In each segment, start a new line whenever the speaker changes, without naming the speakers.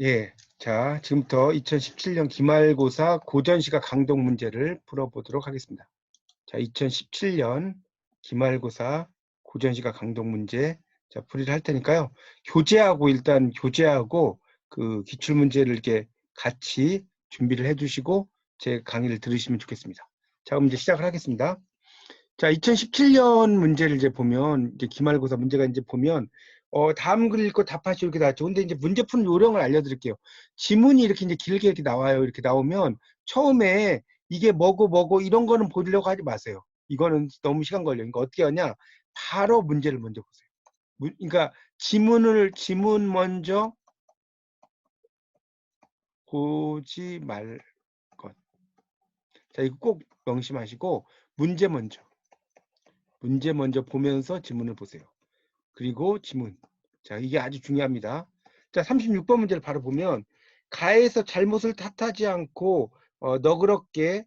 예. 자, 지금부터 2017년 기말고사 고전시가 강독 문제를 풀어보도록 하겠습니다. 자, 2017년 기말고사 고전시가 강독 문제, 자, 풀이를 할 테니까요. 일단 교재하고 그 기출문제를 이렇게 같이 준비를 해주시고 제 강의를 들으시면 좋겠습니다. 자, 그럼 이제 시작을 하겠습니다. 자, 2017년 문제를 이제 보면, 이제 기말고사 문제가 이제 보면, 다음 글 읽고 답하시오 이렇게 나왔죠. 근데 이제 문제 푸는 요령을 알려드릴게요. 지문이 이렇게 이제 길게 이렇게 나와요. 이렇게 나오면, 처음에 이게 뭐고 이런 거는 보려고 하지 마세요. 이거는 너무 시간 걸려요. 그러니까 어떻게 하냐? 바로 문제를 먼저 보세요. 그러니까 지문 먼저 보지 말 것. 자, 이거 꼭 명심하시고, 문제 먼저 보면서 지문을 보세요. 그리고 지문. 자, 이게 아주 중요합니다. 자, 36번 문제를 바로 보면 가에서 잘못을 탓하지 않고 너그럽게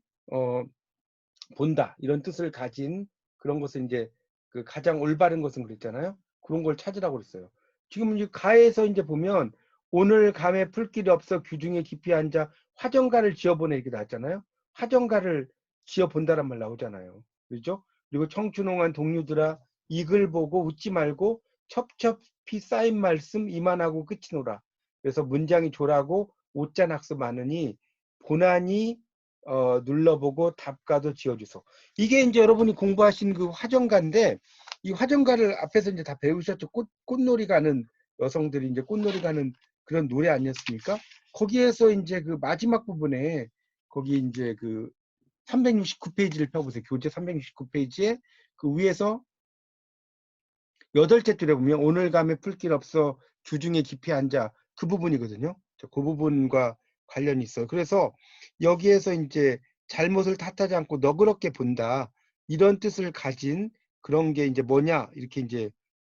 본다. 이런 뜻을 가진 그런 것을 이제 그 가장 올바른 것은 그랬잖아요. 그런 걸 찾으라고 그랬어요. 지금 이제 가에서 이제 보면 오늘 감에 풀길이 없어 규중에 깊이 앉아 화정가를 지어보네 이렇게 나왔잖아요. 화정가를 지어본다란 말 나오잖아요. 그렇죠? 그리고 청춘홍한 동료들아 이 글 보고 웃지 말고 첩첩히 쌓인 말씀 이만하고 끝이노라. 그래서 문장이 조라고 옷잔 학습 많으니 고난이 눌러보고 답가도 지어주소. 이게 이제 여러분이 공부하신 그 화정가인데 이 화정가를 앞에서 이제 다 배우셨죠. 꽃놀이 가는 여성들이 이제 꽃놀이 가는 그런 노래 아니었습니까? 거기에서 이제 그 마지막 부분에 거기 이제 그 369페이지를 펴보세요. 교재 369페이지에 그 위에서 8째 줄에 보면 오늘 감에 풀길 없어 주중에 깊이 앉아 그 부분이거든요. 그 부분과 관련이 있어요. 그래서 여기에서 이제 잘못을 탓하지 않고 너그럽게 본다. 이런 뜻을 가진 그런 게 이제 뭐냐 이렇게 이제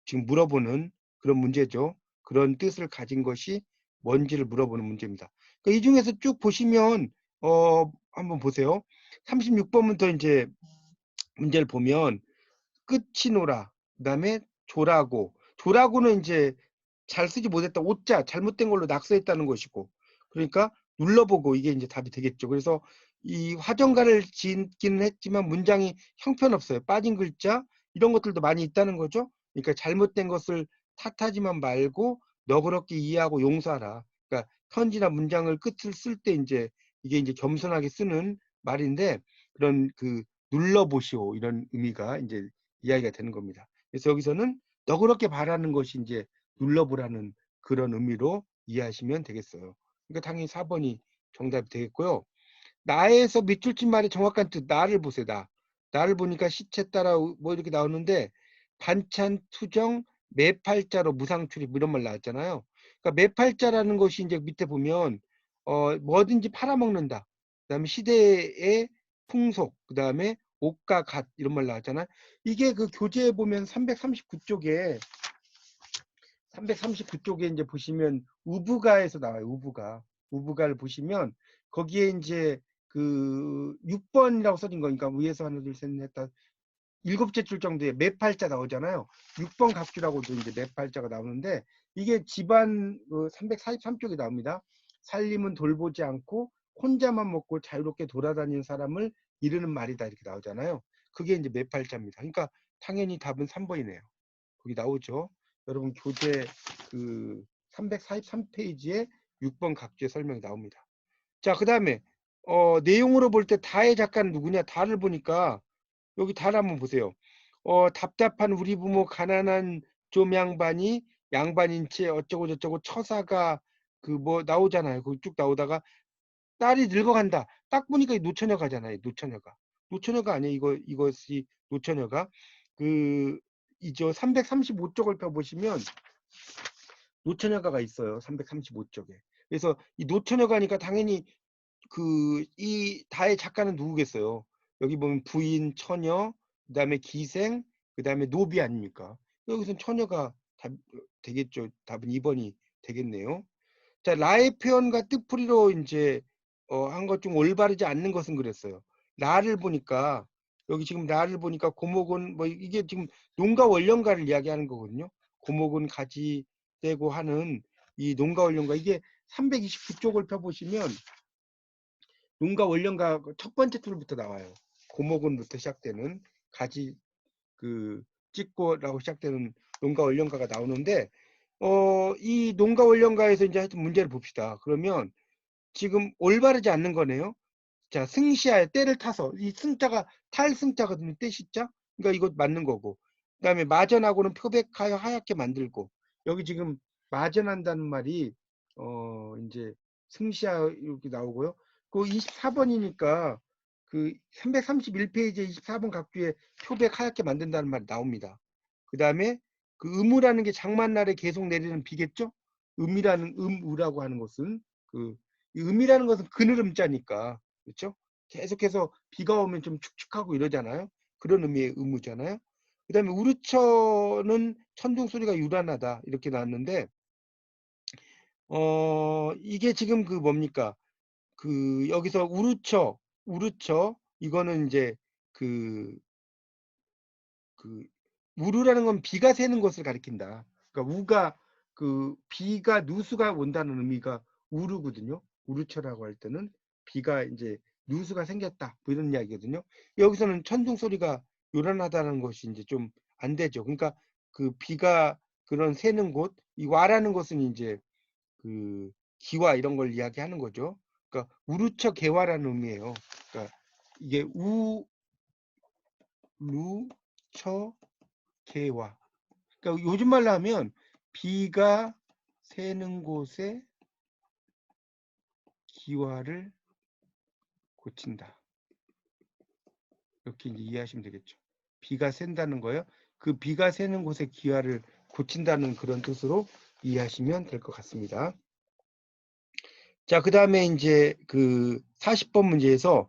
지금 물어보는 그런 문제죠. 그런 뜻을 가진 것이 뭔지를 물어보는 문제입니다. 그러니까 이 중에서 쭉 보시면 한번 보세요. 36번부터 이제 문제를 보면 끝이 노라. 그다음에 조라고는 이제 잘 쓰지 못했다. 오자 잘못된 걸로 낙서했다는 것이고. 그러니까 눌러보고 이게 이제 답이 되겠죠. 그래서 이 화정가를 짓기는 했지만 문장이 형편없어요. 빠진 글자 이런 것들도 많이 있다는 거죠. 그러니까 잘못된 것을 탓하지만 말고 너그럽게 이해하고 용서하라. 그러니까 편지나 문장을 끝을 쓸 때 이제 이게 이제 겸손하게 쓰는 말인데 그런 그 눌러보시오 이런 의미가 이제 이야기가 되는 겁니다. 그래서 여기서는 너그럽게 바라는 것이 이제 눌러보라는 그런 의미로 이해하시면 되겠어요. 그러니까 당연히 4번이 정답이 되겠고요. 나에서 밑줄 친 말의 정확한 뜻, 나를 보세요. 나를 보니까 시체 따라 뭐 이렇게 나오는데 반찬, 투정, 매팔자로 무상출입 이런 말 나왔잖아요. 그러니까 매팔자라는 것이 이제 밑에 보면 뭐든지 팔아먹는다. 그다음에 시대의 풍속, 그다음에 옷과 갓 이런 말 나왔잖아요. 이게 그 교재에 보면 339쪽에 이제 보시면 우부가에서 나와요. 우부가를 보시면 거기에 이제 그 6번이라고 써진 거니까 위에서 하나 둘셋넷 다섯 7째 줄 정도에 매팔자 나오잖아요. 6번 각주라고도 이제 매팔자가 나오는데 이게 집안 343쪽에 나옵니다. 살림은 돌보지 않고 혼자만 먹고 자유롭게 돌아다니는 사람을 이르는 말이다 이렇게 나오잖아요. 그게 이제 매팔자입니다. 그러니까 당연히 답은 3번이네요. 거기 나오죠. 여러분 교재 그 343페이지에 6번 각주의 설명이 나옵니다. 자, 그 다음에 내용으로 볼 때 다의 작가는 누구냐? 다를 보니까 여기 다를 한번 보세요. 답답한 우리 부모 가난한 좀 양반인 채 어쩌고 저쩌고 처사가 그 뭐 나오잖아요. 그 쭉 나오다가 딸이 늙어간다. 딱 보니까 노처녀가잖아요. 노처녀가 아니에요. 이것이 노처녀가 그 이죠 335쪽을 펴보시면 노처녀가가 있어요. 335쪽에. 그래서 이 노처녀가니까 당연히 그 이 다의 작가는 누구겠어요? 여기 보면 부인, 처녀, 그다음에 기생, 그다음에 노비 아닙니까? 여기선 처녀가 답 되겠죠. 답은 2번이 되겠네요. 자, 라의 표현과 뜻풀이로 이제 한 것 중 올바르지 않는 것은 그랬어요. 라를 보니까 여기 지금 라를 보니까 고목은 뭐 이게 지금 농가 원령가를 이야기하는 거거든요. 고목은 가지 떼고 하는 이 농가 원령가 이게 329쪽을 펴보시면 농가 원령가 첫 번째 툴부터 나와요. 고목원부터 시작되는 가지 그 찍고라고 시작되는 농가 원령가가 나오는데 이 농가 원령가에서 이제 하여튼 문제를 봅시다. 그러면 지금 올바르지 않는 거네요. 자, 승시하여 때를 타서 이 승자가 탈승자거든요. 때시자. 그러니까 이거 맞는 거고. 그다음에 마전하고는 표백하여 하얗게 만들고 여기 지금 마전한다는 말이 이제 승시하여 이렇게 나오고요. 그 24번이니까 그 331페이지에 24번 각주에 표백 하얗게 만든다는 말이 나옵니다. 그다음에 그 음우라는 게 장만날에 계속 내리는 비겠죠? 음이라는 음우라고 하는 것은 이 음이라는 것은 그늘음자니까 그렇죠? 계속해서 비가 오면 좀 축축하고 이러잖아요. 그런 의미의 의무잖아요. 그 다음에 우르처는 천둥 소리가 유란하다 이렇게 나왔는데 이게 지금 그 뭡니까? 그 여기서 우르처 이거는 이제 그 우르라는 건 비가 새는 것을 가리킨다. 그러니까 우가 그 비가 누수가 온다는 의미가 우르거든요. 우르처라고 할 때는 비가 이제 누수가 생겼다 뭐 이런 이야기거든요. 여기서는 천둥 소리가 요란하다는 것이 이제 좀 안 되죠. 그러니까 그 비가 그런 새는 곳, 이 와라는 것은 이제 그 기와 이런 걸 이야기하는 거죠. 그러니까 우르처 개화라는 의미예요. 그러니까 이게 우루처 개화. 그러니까 요즘 말로 하면 비가 새는 곳에 기와를 고친다. 이렇게 이제 이해하시면 되겠죠. 비가 샌다는 거예요. 그 비가 새는 곳에 기와를 고친다는 그런 뜻으로 이해하시면 될 것 같습니다. 자, 그 다음에 이제 그 40번 문제에서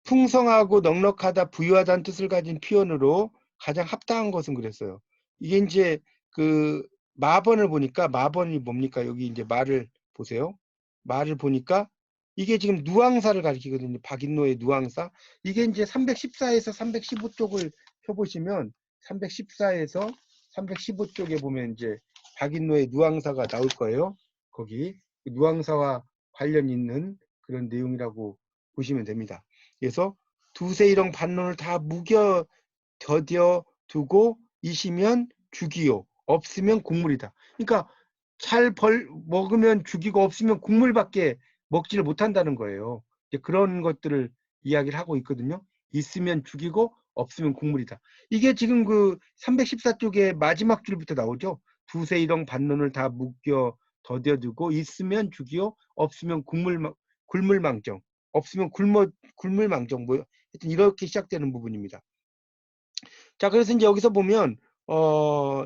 풍성하고 넉넉하다, 부유하다는 뜻을 가진 표현으로 가장 합당한 것은 그랬어요. 이게 이제 그 마번을 보니까 마번이 뭡니까? 여기 이제 말을 보세요. 말을 보니까 이게 지금 누앙사를 가리키거든요. 박인노의 누앙사. 이게 이제 314에서 315쪽을 펴보시면 314에서 315쪽에 보면 이제 박인노의 누앙사가 나올 거예요. 거기 누앙사와 관련 있는 그런 내용이라고 보시면 됩니다. 그래서 두세 일용 반론을 다 묵여 더뎌 두고 이시면 죽이요 없으면 국물이다. 그러니까 잘 먹으면 죽이고 없으면 국물밖에 먹지를 못한다는 거예요. 이제 그런 것들을 이야기를 하고 있거든요. 있으면 죽이고 없으면 국물이다. 이게 지금 그 314쪽의 마지막 줄부터 나오죠. 두세 일용 반론을 다 묵여 더뎌두고 있으면 죽이요 없으면 굴물망정 없으면 굴물망정 뭐 하여튼 이렇게 시작되는 부분입니다. 자, 그래서 이제 여기서 보면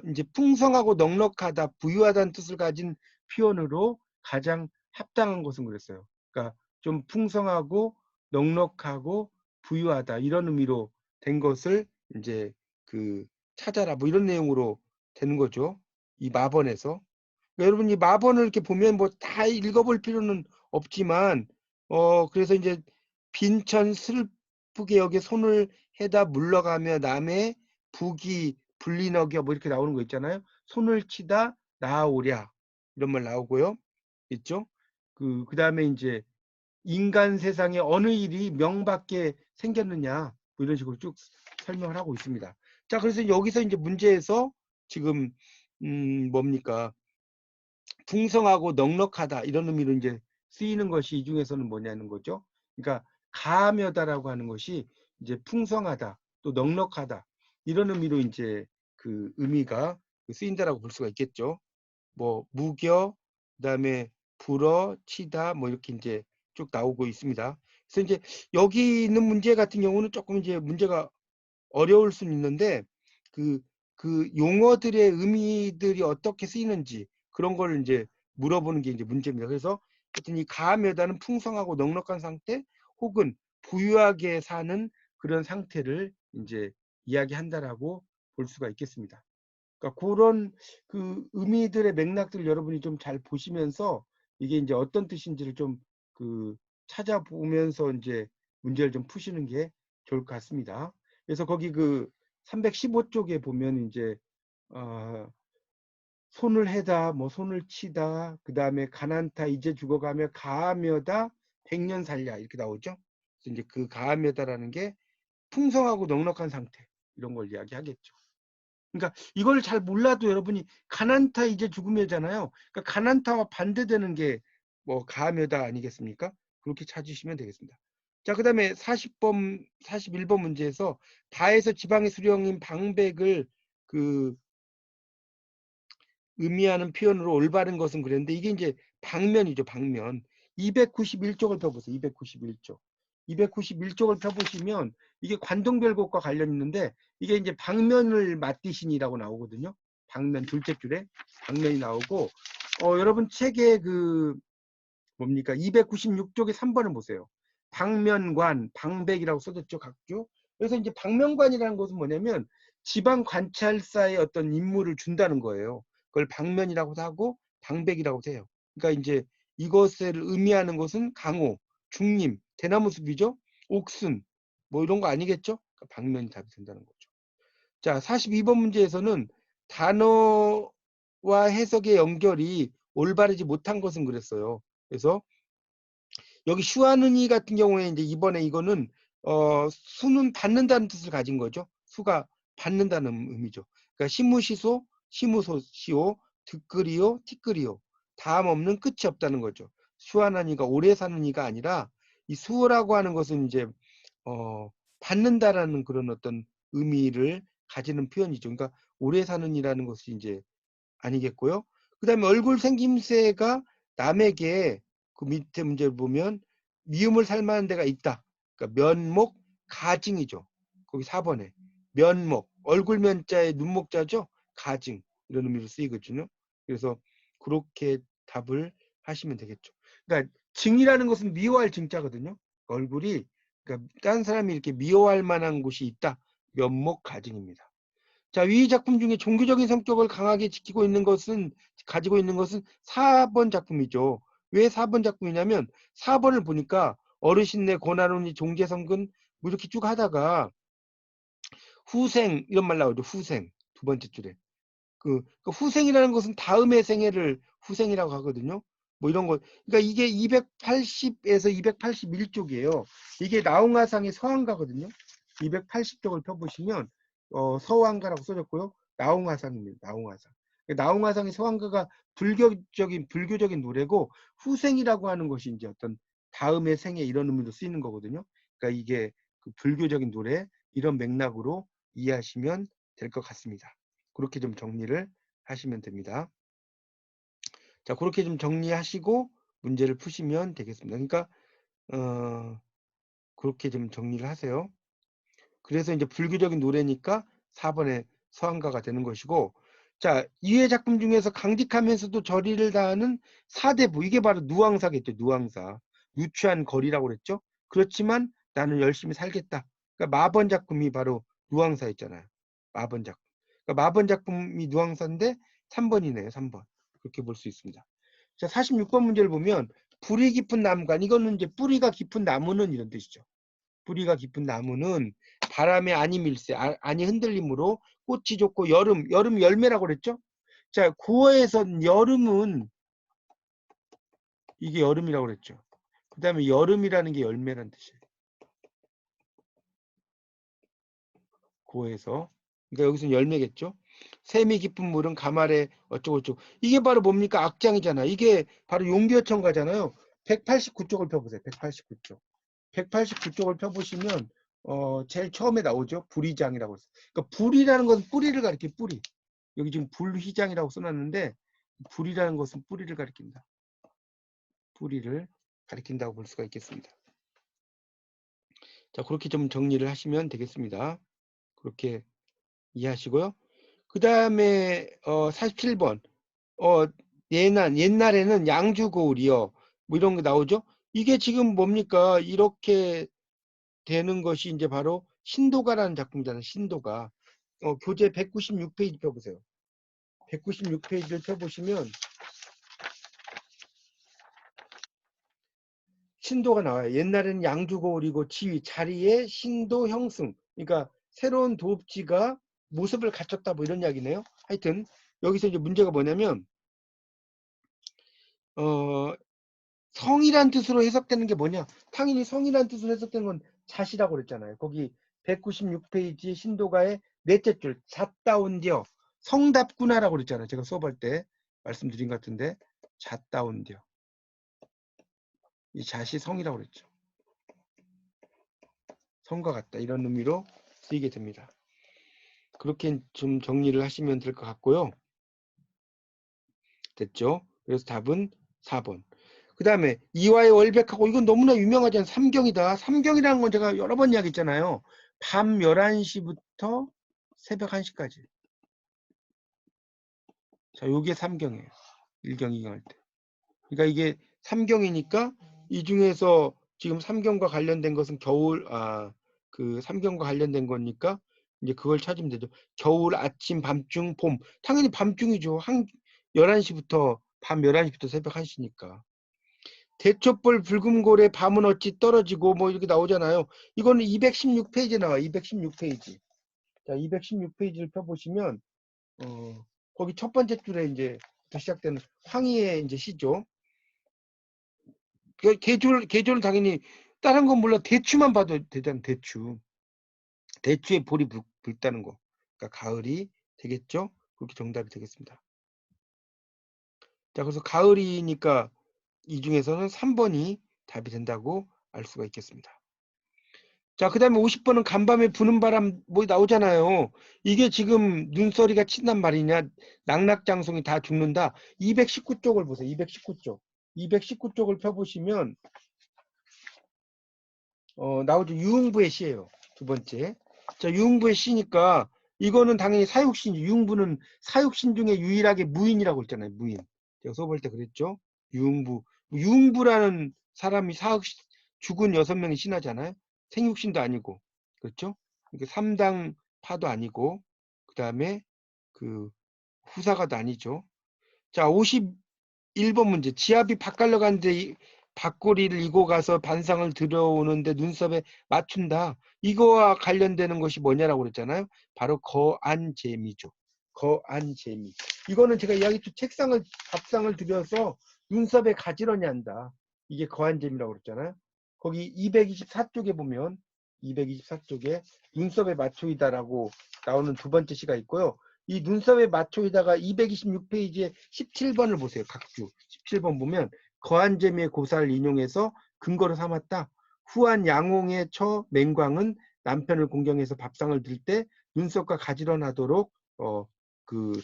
이제 풍성하고 넉넉하다, 부유하다는 뜻을 가진 표현으로 가장 합당한 것은 그랬어요. 그러니까 좀 풍성하고 넉넉하고 부유하다 이런 의미로 된 것을 이제 그 찾아라 뭐 이런 내용으로 되는 거죠. 이 마번에서. 그러니까 여러분 이 마번을 이렇게 보면 뭐 다 읽어볼 필요는 없지만 그래서 이제 빈천 슬프게 여기 손을 해다 물러가며 남의 부기 불리너겨 뭐 이렇게 나오는 거 있잖아요. 손을 치다 나아오랴 이런 말 나오고요. 있죠? 그다음에 이제 인간 세상에 어느 일이 명밖에 생겼느냐 뭐 이런 식으로 쭉 설명을 하고 있습니다. 자, 그래서 여기서 이제 문제에서 지금 뭡니까? 풍성하고 넉넉하다 이런 의미로 이제 쓰이는 것이 이 중에서는 뭐냐는 거죠. 그러니까 가하며다라고 하는 것이 이제 풍성하다 또 넉넉하다 이런 의미로 이제 그 의미가 쓰인다라고 볼 수가 있겠죠. 뭐 무겨 그다음에 불어 치다 뭐 이렇게 이제 쭉 나오고 있습니다. 그래서 이제 여기 있는 문제 같은 경우는 조금 이제 문제가 어려울 수는 있는데 그, 그 용어들의 의미들이 어떻게 쓰이는지 그런 걸 이제 물어보는 게 이제 문제입니다. 그래서 하여튼 이 가하며다는 풍성하고 넉넉한 상태 혹은 부유하게 사는 그런 상태를 이제 이야기한다라고 볼 수가 있겠습니다. 그러니까 그런 그 의미들의 맥락들을 여러분이 좀 잘 보시면서 이게 이제 어떤 뜻인지를 좀 그 찾아보면서 이제 문제를 좀 푸시는 게 좋을 것 같습니다. 그래서 거기 그 315쪽에 보면 이제 손을 해다, 뭐 손을 치다, 그 다음에 가난타, 이제 죽어가며 가하며다, 백년 살랴 이렇게 나오죠. 그래서 이제 그 가하며다라는 게 풍성하고 넉넉한 상태 이런 걸 이야기하겠죠. 그러니까 이걸 잘 몰라도 여러분이 가난타 이제 죽으며잖아요. 그러니까 가난타와 반대되는 게 뭐 가하며다 아니겠습니까? 그렇게 찾으시면 되겠습니다. 자, 그다음에 41번 문제에서 다에서 지방의 수령인 방백을 그 의미하는 표현으로 올바른 것은 그랬는데 이게 이제 방면이죠, 방면. 291쪽을 펴보세요. 291쪽. 291쪽을 펴보시면 이게 관동별곡과 관련 있는데 이게 이제 방면을 맞디신이라고 나오거든요. 방면 둘째 줄에 방면이 나오고 여러분 책에 그 뭡니까? 296쪽에 3번을 보세요. 방면관, 방백이라고 써졌죠, 각주. 그래서 이제 방면관이라는 것은 뭐냐면 지방 관찰사의 어떤 임무를 준다는 거예요. 그걸 방면이라고도 하고 방백이라고도 해요. 그러니까 이제 이것을 의미하는 것은 강호, 중림, 대나무 숲이죠. 옥순, 뭐 이런 거 아니겠죠? 그러니까 방면이 답이 된다는 거죠. 자, 42번 문제에서는 단어와 해석의 연결이 올바르지 못한 것은 그랬어요. 그래서 여기 슈아느니 같은 경우에 이제 이번에 이거는 수는 받는다는 뜻을 가진 거죠. 수가 받는다는 의미죠. 그러니까 시무시소, 시무소시오, 듣그리오, 티끄리오. 다음 없는 끝이 없다는 거죠. 슈아느니가 오래 사는 이가 아니라 이 수라고 하는 것은 이제 받는다라는 그런 어떤 의미를 가지는 표현이죠. 그러니까 오래 사는 이라는 것이 이제 아니겠고요. 그 다음에 얼굴 생김새가 남에게 그 밑에 문제를 보면 미음을 살 만한 데가 있다. 그러니까 면목 가증이죠. 거기 4번에 면목 얼굴 면자에 눈목자죠. 가증 이런 의미로 쓰이거든요. 그래서 그렇게 답을 하시면 되겠죠. 그러니까 증이라는 것은 미워할 증자거든요. 얼굴이 그러니까 다른 사람이 이렇게 미워할 만한 곳이 있다. 면목 가증입니다. 자, 위 작품 중에 종교적인 성격을 강하게 가지고 있는 것은 4번 작품이죠. 왜 4번 작품이냐면 4번을 보니까 어르신네 고나노니 종제성근 뭐 이렇게 쭉 하다가 후생 이런 말 나오죠. 후생 두 번째 줄에 그 후생이라는 것은 다음의 생애를 후생이라고 하거든요. 뭐 이런 거. 그러니까 이게 280에서 281쪽이에요. 이게 나홍화상의 서한가거든요. 280쪽을 펴보시면 서한가라고 써졌고요. 나홍화상입니다. 나홍화상. 나홍화상의 서한가가 불교적인 노래고 후생이라고 하는 것이 이제 어떤 다음의 생애 이런 의미로 쓰이는 거거든요. 그러니까 이게 그 불교적인 노래 이런 맥락으로 이해하시면 될 것 같습니다. 그렇게 좀 정리를 하시면 됩니다. 자, 그렇게 좀 정리하시고 문제를 푸시면 되겠습니다. 그러니까 그렇게 좀 정리를 하세요. 그래서 이제 불교적인 노래니까 4번의 서한가가 되는 것이고, 자, 이회 작품 중에서 강직하면서도 절의를 다하는 사대부, 이게 바로 누앙사겠죠. 누앙사. 유추한 거리라고 그랬죠. 그렇지만 나는 열심히 살겠다. 그러니까 마번 작품이 바로 누앙사였잖아요. 마번 작품. 그러니까 마번 작품이 누앙사인데 3번이네요. 3번. 그렇게 볼 수 있습니다. 자, 46번 문제를 보면 뿌리 깊은 나무가, 이거는 이제 뿌리가 깊은 나무는 이런 뜻이죠. 뿌리가 깊은 나무는 바람에 아니 밀세, 아니 흔들림으로 꽃이 좋고 여름 열매라고 그랬죠? 자, 고어에선 여름은 이게 여름이라고 그랬죠. 그 다음에 여름이라는 게 열매란 뜻이에요. 고어에서. 그러니까 여기서는 열매겠죠. 샘이 깊은 물은 가말에 어쩌고저쩌고. 이게 바로 뭡니까? 악장이잖아. 이게 바로 용기어천가잖아요. 189쪽을 펴보세요. 189쪽. 189쪽을 펴보시면 제일 처음에 나오죠. 불휘장이라고 했어요. 그러니까 불이라는 것은 뿌리를 가리켜 뿌리. 여기 지금 불휘장이라고 써놨는데 불이라는 것은 뿌리를 가리킨다. 뿌리를 가리킨다고 볼 수가 있겠습니다. 자, 그렇게 좀 정리를 하시면 되겠습니다. 그렇게 이해하시고요. 그 다음에 47번 옛날에는 양주고을이요. 뭐 이런 거 나오죠. 이게 지금 뭡니까? 이렇게 되는 것이 이제 바로 신도가라는 작품이잖아요. 신도가. 교재 196페이지 펴보세요. 196페이지를 펴보시면 신도가 나와요. 옛날에는 양주거울이고 지위, 자리에 신도 형승. 그러니까 새로운 도읍지가 모습을 갖췄다 뭐 이런 이야기네요. 하여튼 여기서 이제 문제가 뭐냐면 성이란 뜻으로 해석되는 게 뭐냐? 당연히 성이란 뜻으로 해석되는 건 잣이라고 그랬잖아요. 거기 196페이지 신도가의 넷째 줄 잣다운디어 성답구나라고 그랬잖아요. 제가 수업할 때 말씀드린 것 같은데 잣다운디어 이 잣이 성이라고 그랬죠. 성과 같다 이런 의미로 쓰이게 됩니다. 그렇게 좀 정리를 하시면 될 것 같고요. 됐죠? 그래서 답은 4번. 그 다음에 이화의 월백하고 이건 너무나 유명하잖아요. 삼경이다. 삼경이라는 건 제가 여러 번 이야기했잖아요. 밤 11시부터 새벽 1시까지. 자, 요게 삼경이에요. 1경, 2경 할 때. 그러니까 이게 삼경이니까 이 중에서 지금 삼경과 관련된 것은 그 삼경과 관련된 거니까 이제 그걸 찾으면 되죠. 겨울, 아침, 밤중, 봄. 당연히 밤중이죠. 11시부터 밤 11시부터 새벽 1시니까. 대촛불 붉은 고래 밤은 어찌 떨어지고 뭐 이렇게 나오잖아요. 이거는 216페이지에 나와. 216페이지. 자, 216페이지를 펴보시면 거기 첫 번째 줄에 이제 시작되는 황희의 이제 시죠. 계절은 당연히 다른 건 몰라 대추만 봐도 되잖아. 대추에 볼이 붉다는 거. 그러니까 가을이 되겠죠. 그렇게 정답이 되겠습니다. 자, 그래서 가을이니까 이 중에서는 3번이 답이 된다고 알 수가 있겠습니다. 자, 그 다음에 50번은 간밤에 부는 바람 뭐 나오잖아요. 이게 지금 눈서리가 친단 말이냐, 낙낙장송이 다 죽는다. 219쪽을 보세요. 219쪽. 219쪽을 펴보시면 나오죠. 유흥부의 시예요. 두 번째. 자, 유흥부의 시니까 이거는 당연히 사육신, 유흥부는 사육신 중에 유일하게 무인이라고 했잖아요. 무인. 제가 수업할 때 그랬죠. 유흥부. 유흥부라는 사람이 죽은 6명이 신하잖아요. 생육신도 아니고. 그렇죠? 이게 3당 파도 아니고, 그 다음에 그 후사가도 아니죠. 자, 51번 문제. 지압이 밭갈러 가는데 밭고리를 이고 가서 반상을 들여오는데 눈썹에 맞춘다. 이거와 관련되는 것이 뭐냐라고 그랬잖아요. 바로 거안재미죠. 거안재미. 이거는 제가 이야기했죠. 밥상을 들여서 눈썹에 가지런히 한다. 이게 거안재미라고 그랬잖아요. 거기 224쪽에 보면 224쪽에 눈썹에 맞춰이다라고 나오는 두 번째 시가 있고요. 이 눈썹에 맞춰이다가 226페이지에 17번을 보세요. 각주 17번 보면 거한재미의 고사를 인용해서 근거로 삼았다. 후한 양홍의 처 맹광은 남편을 공경해서 밥상을 들 때 눈썹과 가지런하도록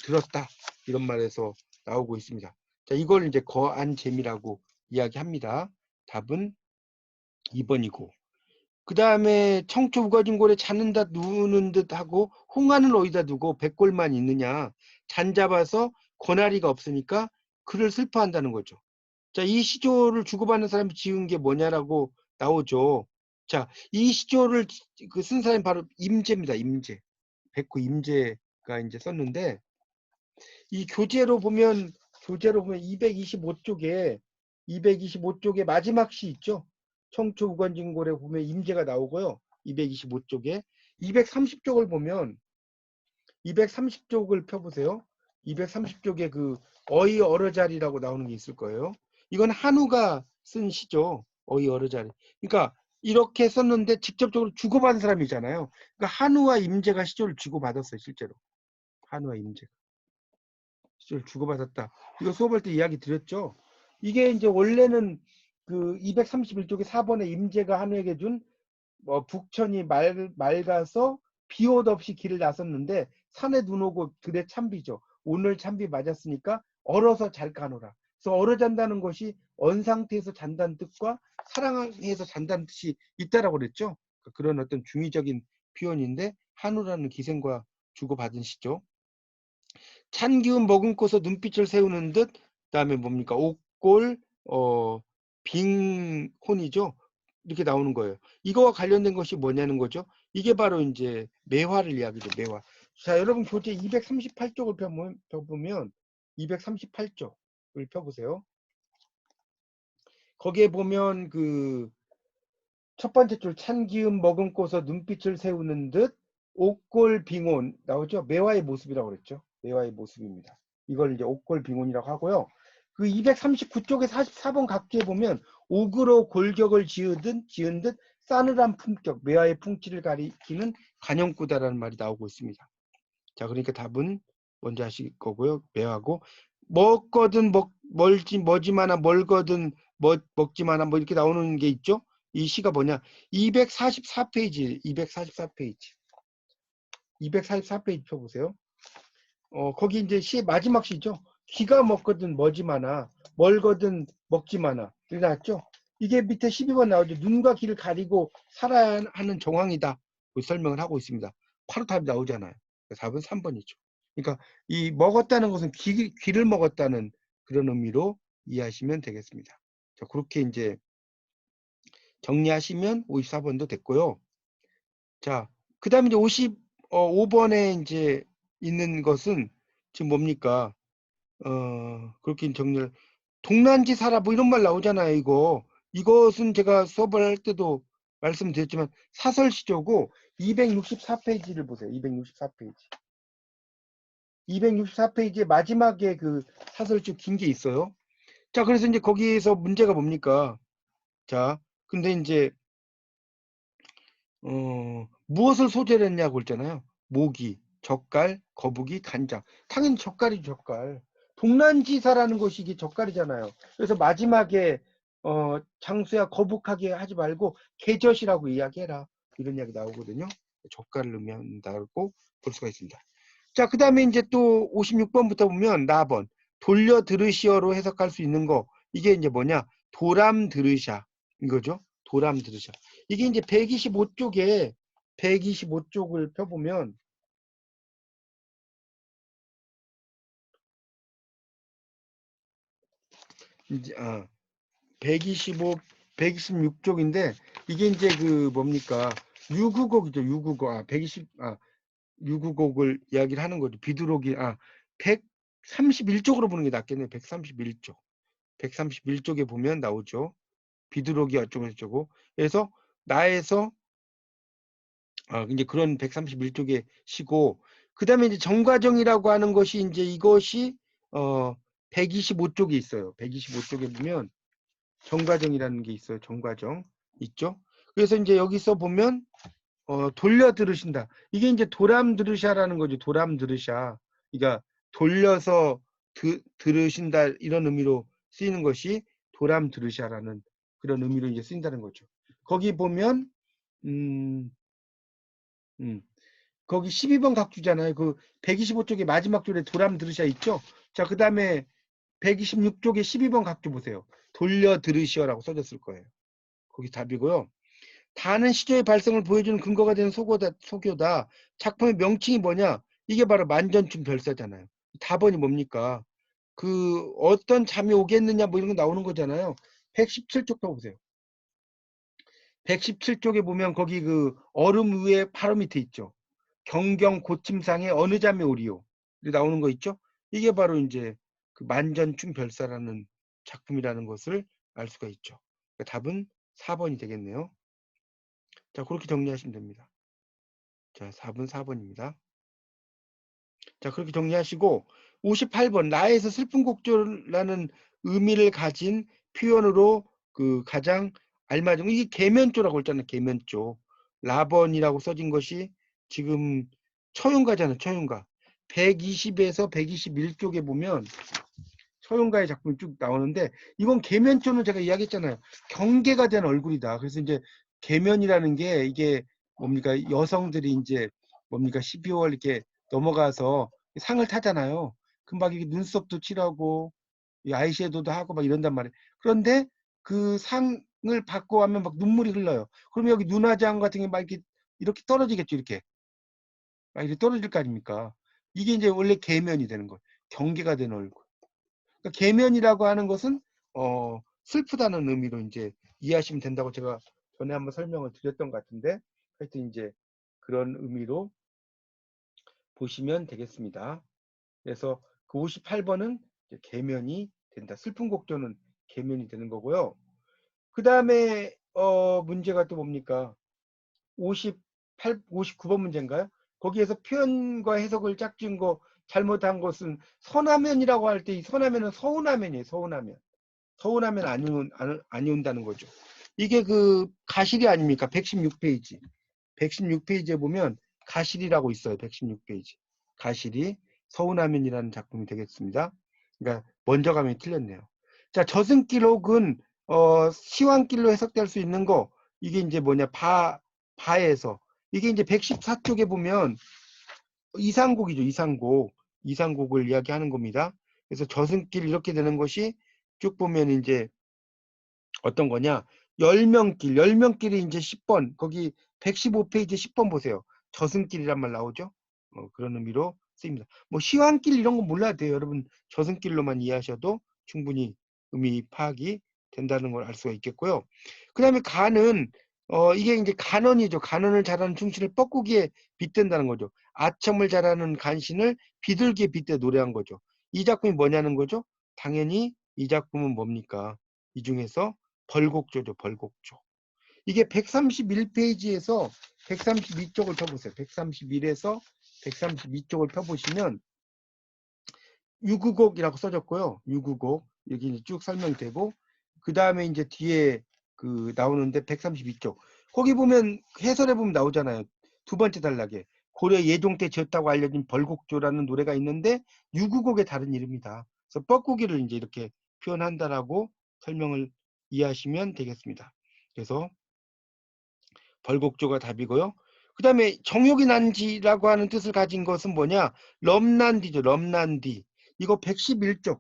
들었다. 이런 말에서 나오고 있습니다. 자, 이걸 이제 거안재미라고 이야기합니다. 답은 2번이고. 그 다음에 청초 우거진 골에 자는 듯 누우는 듯 하고 홍안을 어디다 두고 백골만 있느냐. 잔잡아서 권아리가 없으니까 그를 슬퍼한다는 거죠. 자, 이 시조를 주고받는 사람이 지은 게 뭐냐라고 나오죠. 자, 이 시조를 쓴 사람이 바로 임재입니다. 임재. 백호 임재가 이제 썼는데 이 교재로 보면 225쪽에 마지막 시 있죠. 청초 우건진골에 보면 임재가 나오고요. 225쪽에 230쪽을 보면 230쪽을 펴보세요. 230쪽에 그 어이 어러자리라고 나오는 게 있을 거예요. 이건 한우가 쓴 시죠. 어이 어러자리. 그러니까 이렇게 썼는데 직접적으로 주고받은 사람이잖아요. 그러니까 한우와 임재가 시조를 주고받았어요. 실제로. 한우와 임재가 시조를 주고받았다. 이거 수업할 때 이야기 드렸죠. 이게 이제 원래는 그 231쪽에 4번에 임재가 한우에게 준 북천이 맑아서 비옷 없이 길을 나섰는데 산에 눈 오고 들에 참비죠. 오늘 참비 맞았으니까 얼어서 잘 가노라. 그래서 얼어 잔다는 것이 언 상태에서 잔다는 뜻과 사랑해서 잔다는 뜻이 있다라고 그랬죠. 그런 어떤 중의적인 표현인데 한우라는 기생과 주고받은 시죠. 찬 기운 머금고서 눈빛을 세우는 듯, 그다음에 뭡니까? 옥골, 빙혼이죠. 이렇게 나오는 거예요. 이거와 관련된 것이 뭐냐는 거죠. 이게 바로 이제 매화를 이야기죠. 매화. 자, 여러분 교재 238쪽을 펴보면 238쪽을 펴보세요. 거기에 보면 그 첫 번째 줄 찬 기운 머금고서 눈빛을 세우는 듯 옥골 빙혼 나오죠. 매화의 모습이라고 그랬죠. 매화의 모습입니다. 이걸 이제 옥골빙혼이라고 하고요. 그 239쪽에 44번 각주에 보면 옥으로 골격을 지은 듯 싸늘한 품격, 매화의 풍치를 가리키는 간영구다라는 말이 나오고 있습니다. 자, 그러니까 답은 먼저 하실 거고요. 매화고 먹거든 멀지마나 멀거든 먹지마나 뭐 이렇게 나오는 게 있죠. 이 시가 뭐냐? 244페이지, 244페이지. 244페이지 펴보세요. 거기 이제 시의 마지막 시죠. 기가 먹거든 머지마나 멀거든 먹지마나 이렇게 나왔죠. 이게 밑에 12번 나오죠. 눈과 귀를 가리고 살아야 하는 정황이다. 그 설명을 하고 있습니다. 바로 답이 나오잖아요. 답은 3번이죠. 그러니까 이 먹었다는 것은 귀를 먹었다는 그런 의미로 이해하시면 되겠습니다. 자, 그렇게 이제 정리하시면 54번도 됐고요. 자, 그 다음에 이제 55번에 이제 있는 것은 지금 뭡니까? 그렇게 정리를, 동란지 사라, 뭐 이런 말 나오잖아요, 이거. 이것은 제가 수업을 할 때도 말씀드렸지만 사설시조고 264페이지를 보세요. 264페이지. 264페이지의 마지막에 그 사설시조 긴 게 있어요. 자, 그래서 이제 거기에서 문제가 뭡니까? 자, 근데 이제 무엇을 소재로 했냐고 했잖아요. 모기, 젓갈, 거북이, 간장. 당연히 젓갈이죠, 젓갈. 동란지사라는 것이 이게 젓갈이잖아요. 그래서 마지막에 장수야 거북하게 하지 말고 개젓이라고 이야기해라. 이런 이야기 나오거든요. 젓갈을 의미한다고 볼 수가 있습니다. 자, 그 다음에 이제 또 56번부터 보면 나번 돌려 들으시어로 해석할 수 있는 거. 이게 이제 뭐냐? 도람 들으샤. 이거죠. 도람 들으샤. 이게 이제 125쪽에 125쪽을 펴보면 이제 125, 126쪽인데 이게 이제 그 뭡니까? 유구곡이죠. 유구곡. 120, 유구곡을 이야기를 하는 거죠. 비두록이 131쪽으로 보는 게 낫겠네요. 131쪽. 131쪽에 보면 나오죠. 비두록이 어쩌고 저쩌고. 그래서 나에서 이제 그런 131쪽에 시고, 그 다음에 이제 정과정이라고 하는 것이 이제 이것이 125쪽에 있어요. 125쪽에 보면 정과정이라는 게 있어요. 정과정 있죠. 그래서 이제 여기서 보면 돌려 들으신다. 이게 이제 도람 들으샤라는 거죠. 도람 들으샤. 그러니까 돌려서 들으신다 이런 의미로 쓰이는 것이 도람 들으샤라는 그런 의미로 이제 쓰인다는 거죠. 거기 보면 음, 음. 거기 12번 각주잖아요. 그 125쪽에 마지막 줄에 도람 들으셔 있죠? 자, 그 다음에 126쪽에 12번 각주 보세요. 돌려 들으시오라고 써졌을 거예요. 거기 답이고요. 다는 시조의 발생을 보여주는 근거가 되는 소교다. 작품의 명칭이 뭐냐? 이게 바로 만전춘 별사잖아요. 답번이 뭡니까? 그 어떤 잠이 오겠느냐 뭐 이런 거 나오는 거잖아요. 117쪽 펴보세요. 117쪽에 보면 거기 그 얼음 위에 바로 밑에 있죠. 경경 고침상에 어느 잠이 오리요. 나오는 거 있죠. 이게 바로 이제 그 만전춘 별사라는 작품이라는 것을 알 수가 있죠. 그러니까 답은 4번이 되겠네요. 자, 그렇게 정리하시면 됩니다. 자, 4번 4번입니다. 자, 그렇게 정리하시고 58번 나에서 슬픈 곡조라는 의미를 가진 표현으로 그 가장 알맞은 이게 계면조라고 했잖아요. 계면조. 라번이라고 써진 것이 지금 처용가잖아요. 처용가. 120에서 121쪽에 보면 처용가의 작품이 쭉 나오는데 이건 계면조는 제가 이야기했잖아요. 경계가 된 얼굴이다. 그래서 이제 계면이라는 게 이게 뭡니까? 여성들이 이제 뭡니까? 12월 이렇게 넘어가서 상을 타잖아요. 금방 이게 눈썹도 칠하고 이 아이섀도우도 하고 막 이런단 말이에요. 그런데 그 상을 받고 하면 막 눈물이 흘러요. 그러면 여기 눈화장 같은 게 막 이렇게 떨어지겠죠. 이렇게. 막 이렇게 떨어질 거 아닙니까? 이게 이제 원래 계면이 되는 거예요. 경계가 된 얼굴. 그러니까 계면이라고 하는 것은 슬프다는 의미로 이제 이해하시면 된다고 제가 전에 한번 설명을 드렸던 것 같은데 하여튼 이제 그런 의미로 보시면 되겠습니다. 그래서 그 58번은 계면이 된다. 슬픈 곡조는 계면이 되는 거고요. 그 다음에 문제가 또 뭡니까? 58, 59번 문제인가요? 거기에서 표현과 해석을 짝지은 거 잘못한 것은 선하면이라고 할 때 이 선하면은 서운하면이에요. 서운하면. 서운하면 아니온다는 거죠. 이게 그 가실이 아닙니까? 116페이지. 116페이지에 보면 가실이라고 있어요. 116페이지. 가실이 서운하면이라는 작품이 되겠습니다. 그러니까 먼저 가면 틀렸네요. 자, 저승길 혹은 시황길로 해석될 수 있는 거 이게 이제 뭐냐 바에서 이게 이제 114쪽에 보면 이상곡이죠. 이상곡을 이야기하는 겁니다. 그래서 저승길 이렇게 되는 것이 쭉 보면 이제 어떤 거냐? 열명길이 이제 10번, 거기 115페이지 10번 보세요. 저승길이란 말 나오죠? 그런 의미로 쓰입니다. 뭐 시황길 이런 거 몰라도 돼요. 여러분 저승길로만 이해하셔도 충분히 의미 파악이 된다는 걸 알 수가 있겠고요. 그 다음에 간은 이게 이제 간언이죠. 간언을 잘하는 충신을 뻐꾸기에 빗댄다는 거죠. 아첨을 잘하는 간신을 비둘기에 빗대 노래한 거죠. 이 작품이 뭐냐는 거죠? 당연히 이 작품은 뭡니까? 이 중에서 벌곡조죠. 벌곡조. 이게 131페이지에서 132쪽을 펴보세요. 131에서 132쪽을 펴보시면 유구곡이라고 써졌고요. 유구곡 여기 쭉 설명되고 그 다음에 이제 뒤에 그 나오는데 132쪽 거기 보면 해설에 보면 나오잖아요. 두 번째 단락에 고려 예종 때 지었다고 알려진 벌곡조라는 노래가 있는데 유구곡의 다른 이름이다. 그래서 뻐꾸기를 이제 이렇게 표현한다라고 설명을 이해하시면 되겠습니다. 그래서 벌곡조가 답이고요. 그 다음에 정욕이 난지라고 하는 뜻을 가진 것은 뭐냐? 럼난디죠. 럼난디. 이거 111쪽.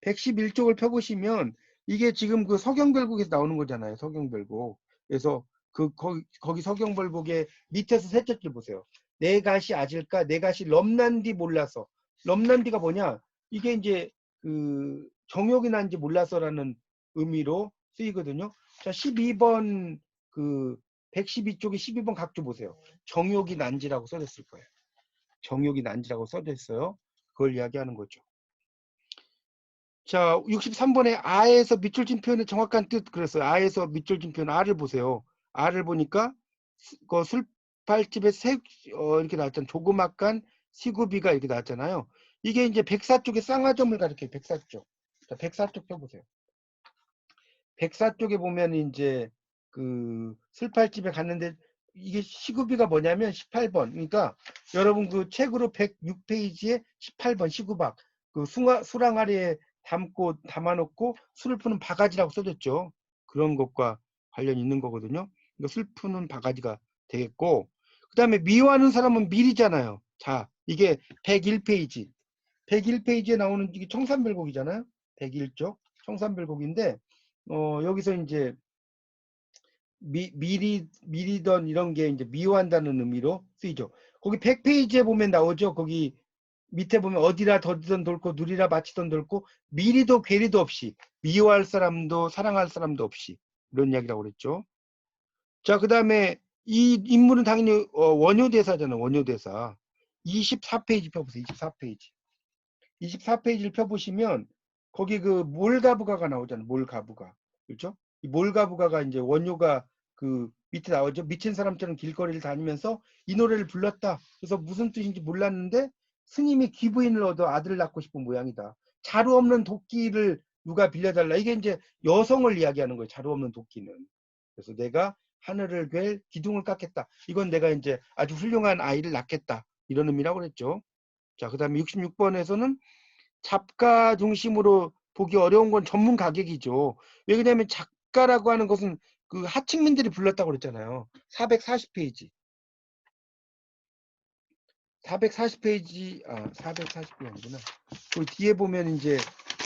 111쪽을 펴보시면 이게 지금 그 서경별곡에서 나오는 거잖아요. 서경별곡. 그래서 거기 서경별곡의 밑에서 셋째 줄 보세요. 내 가시 아질까? 내 가시 럼난디 몰라서. 럼난디가 뭐냐? 이게 이제 그 정욕이 난지 몰라서라는 의미로 쓰이거든요. 자, 12번 그 112쪽에 12번 각주 보세요. 정욕이 난지라고 써졌을 거예요. 정욕이 난지라고 써졌어요. 그걸 이야기하는 거죠. 자, 63번에 아에서 밑줄진 표현의 정확한 뜻 그랬어요. 아에서 밑줄진 표현 아를 보세요. 아를 보니까 그 술팔집에 이렇게 나왔잖아요. 조그맣간 시구비가 이렇게 나왔잖아요. 이게 이제 백사 쪽의 쌍화점을 가리켜요. 백사 쪽. 자, 백사 쪽 펴보세요. 백사 쪽에 보면 이제 그 술팔집에 갔는데 이게 시구비가 뭐냐면 18번. 그러니까 여러분 그 책으로 106페이지에 18번 시구박. 그 수랑아리에 담아놓고 술을 푸는 바가지라고 써졌죠. 그런 것과 관련이 있는 거거든요. 그러니까 술 푸는 바가지가 되겠고 그 다음에 미워하는 사람은 밀이잖아요. 자, 이게 101페이지. 101페이지에 나오는 이게 청산별곡이잖아요. 101쪽 청산별곡인데 여기서 이제 미리던 이런 게 이제 미워한다는 의미로 쓰이죠. 거기 100페이지에 보면 나오죠. 거기 밑에 보면 어디라 더디던 돌고 누리라 마치던 돌고 미리도 괴리도 없이 미워할 사람도 사랑할 사람도 없이 이런 이야기라고 그랬죠. 자, 그 다음에 이 인물은 당연히 원효대사잖아요. 원효대사. 24페이지 펴보세요. 24페이지. 24페이지를 펴보시면 거기 그 몰가부가가 나오잖아요. 몰가부가. 그렇죠? 이 몰가부가가 이제 원효가 그 밑에 나오죠. 미친 사람처럼 길거리를 다니면서 이 노래를 불렀다. 그래서 무슨 뜻인지 몰랐는데 스님이 귀부인을 얻어 아들을 낳고 싶은 모양이다. 자루 없는 도끼를 누가 빌려달라. 이게 이제 여성을 이야기하는 거예요. 자루 없는 도끼는. 그래서 내가 하늘을 괸 기둥을 깎겠다. 이건 내가 이제 아주 훌륭한 아이를 낳겠다. 이런 의미라고 그랬죠. 자, 그 다음에 66번에서는 작가 중심으로 보기 어려운 건 전문 가객이죠. 왜 그러냐면 작가라고 하는 것은 그 하층민들이 불렀다고 그랬잖아요. 440페이지. 440페이지, 440페이지 아니구나. 그 뒤에 보면 이제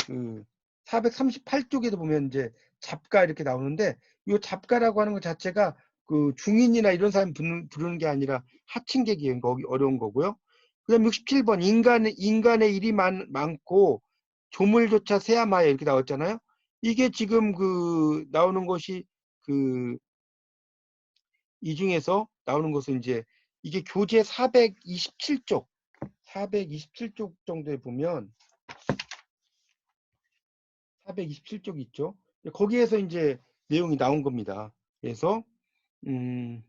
그 438쪽에도 보면 이제 잡가 이렇게 나오는데 이 잡가라고 하는 것 자체가 그 중인이나 이런 사람 부르는 게 아니라 하층객이에요. 거기 어려운 거고요. 그다음 67번 인간의 일이 많고 조물조차 세야마야 이렇게 나왔잖아요. 이게 지금 그 나오는 것이 그 이 중에서 나오는 것은 이제 이게 교재 427쪽 427쪽 정도에 보면 427쪽 있죠. 거기에서 이제 내용이 나온 겁니다. 그래서 음,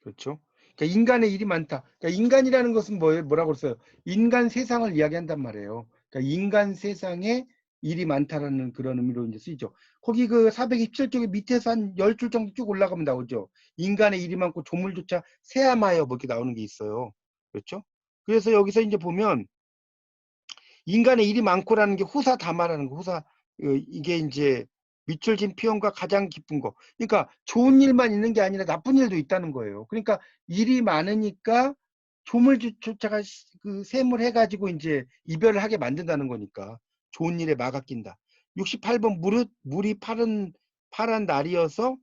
그렇죠. 그러니까 인간의 일이 많다. 그러니까 인간이라는 것은 뭐라고 써요? 인간 세상을 이야기한단 말이에요. 그러니까 인간 세상에 일이 많다라는 그런 의미로 이제 쓰이죠. 거기 그 427쪽의 밑에서 한 10줄 정도 쭉 올라가면 나오죠. 인간의 일이 많고 조물조차 새야마여 뭐 이렇게 나오는 게 있어요. 그렇죠? 그래서 여기서 이제 보면 인간의 일이 많고라는 게 호사다마라는 거, 이게 이제 밑줄 진 표현과 가장 기쁜 거. 그러니까 좋은 일만 있는 게 아니라 나쁜 일도 있다는 거예요. 그러니까 일이 많으니까 조물주차가 그 셈을 해가지고 이제 이별을 하게 만든다는 거니까 좋은 일에 막아 낀다. 68번 물이 파란 날이어서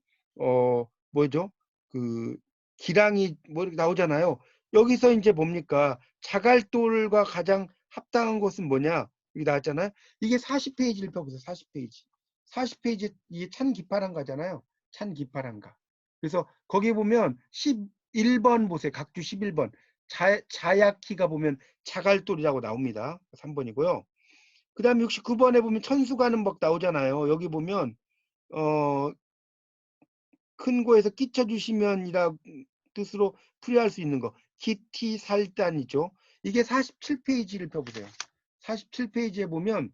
뭐죠? 그 기랑이 뭐 이렇게 나오잖아요. 여기서 이제 뭡니까? 자갈돌과 가장 합당한 것은 뭐냐? 여기 나왔잖아요. 이게 40페이지를 펴보세요. 40페이지. 40페이지 이게 찬기파란가잖아요. 찬기파란가. 그래서 거기 보면 11번 보세요. 각주 11번. 자야키가 보면 자갈돌이라고 나옵니다. 3번이고요. 그 다음에 69번에 보면 천수가는 법 나오잖아요. 여기 보면 큰 거에서 끼쳐주시면이라 뜻으로 풀이할 수 있는 거. 기티살단이죠. 이게 47페이지를 펴보세요. 47페이지에 보면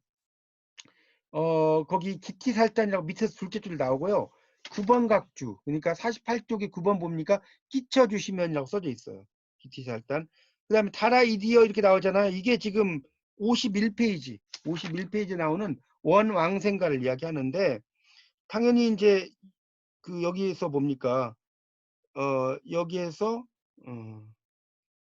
거기 기티살단이라고 밑에서 둘째 줄 나오고요. 9번 각주, 그러니까 48쪽에 9번 봅니까? 끼쳐주시면이라고 써져 있어요. 기티살단. 그 다음에 다라이디어 이렇게 나오잖아요. 이게 지금 51페이지 나오는 원왕생가를 이야기하는데, 당연히 이제 그 여기에서 뭡니까? 여기에서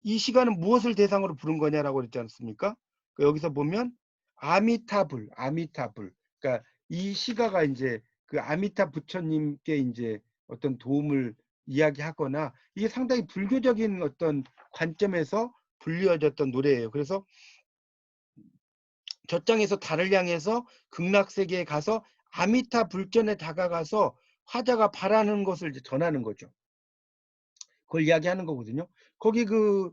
이 시간은 무엇을 대상으로 부른 거냐라고 그랬지 않습니까? 여기서 보면 아미타불. 그러니까 이 시가가 이제 그 아미타 부처님께 이제 어떤 도움을 이야기하거나 이게 상당히 불교적인 어떤 관점에서 불리어졌던 노래예요. 그래서 젖장에서 달을 향해서 극락세계에 가서 아미타 불전에 다가가서 화자가 바라는 것을 이제 전하는 거죠. 그걸 이야기하는 거거든요. 거기 그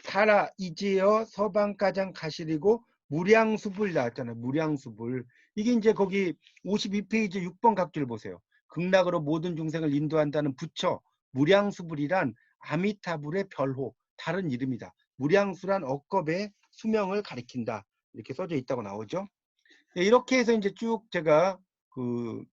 다라 이제여 서방가장 가시리고 무량수불 나왔잖아요. 무량수불. 이게 이제 거기 52페이지 6번 각줄 보세요. 극락으로 모든 중생을 인도한다는 부처 무량수불이란 아미타불의 별호 다른 이름이다. 무량수란 억겁의 수명을 가리킨다. 이렇게 써져 있다고 나오죠. 네, 이렇게 해서 이제 쭉 제가 그